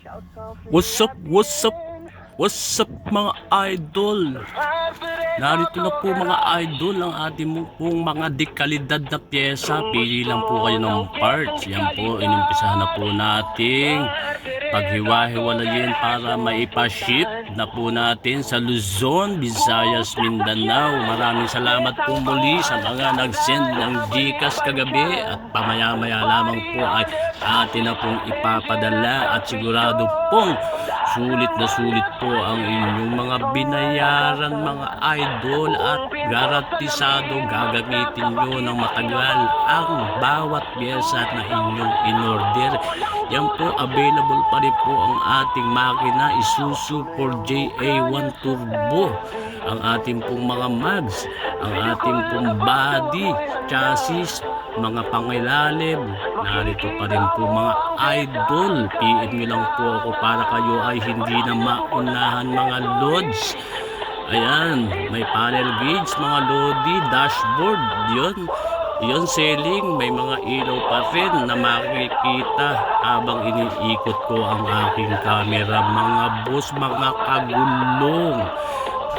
What's up, what's up, what's up mga idol? Narito na po mga idol ang ating pong mga dekalidad na pyesa. Pili lang po kayo ng parts. Yan po, inimpisahan na po nating paghiwa-hiwalayin para maipaship na po natin sa Luzon, Visayas, Mindanao. Maraming salamat po muli sa mga nag-send ng GCash kagabi at pamaya-maya lamang po ay atin na pong ipapadala at sigurado pong sulit na sulit po ang inyong mga binayaran mga idol at garantisado gagamitin nyo ng matagal ang bawat pyesa na inyong in-order. Yan po, available pa rin po ang ating makina Isuzu 4JA1 Turbo, ang ating pong mga mags, ang ating pong body, chassis, mga pangilalim. Narito pa rin po mga idol. PM nyo lang po ako para kayo ay hindi na maunahan mga loads. Ayan, may panel gauge, mga lodi, dashboard, yun selling, may mga ilaw pa rin na makikita habang iniikot ko ang aking camera mga boss, mga kagulong.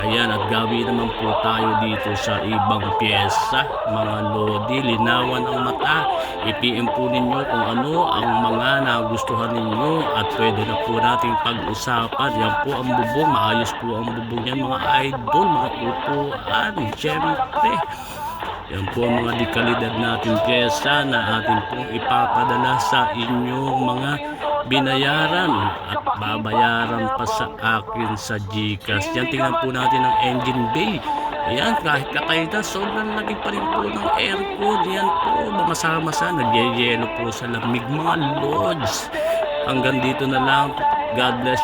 Ayan, at gawin naman po tayo dito sa ibang pyesa mga lodi. Linawan ang mata, i-PM po ninyo kung ano ang mga nagustuhan ninyo at pwede na po nating pag-usapan. Yan po ang bubong, maayos po ang bubong yan mga idol, mga upuan, syempre. Yan po ang mga dekalidad natin pyesa na atin pong ipapadala sa inyong mga binayaran at babayaran pa sa akin sa GCash. Yan, tingnan po natin ang engine bay. Ayan, kahit kakaida, sobrang lagi pa rin po ng aircon. Yan po, mamasa-masa, nagyayelo po sa lamig mga lods. Hanggang dito na lang. God bless.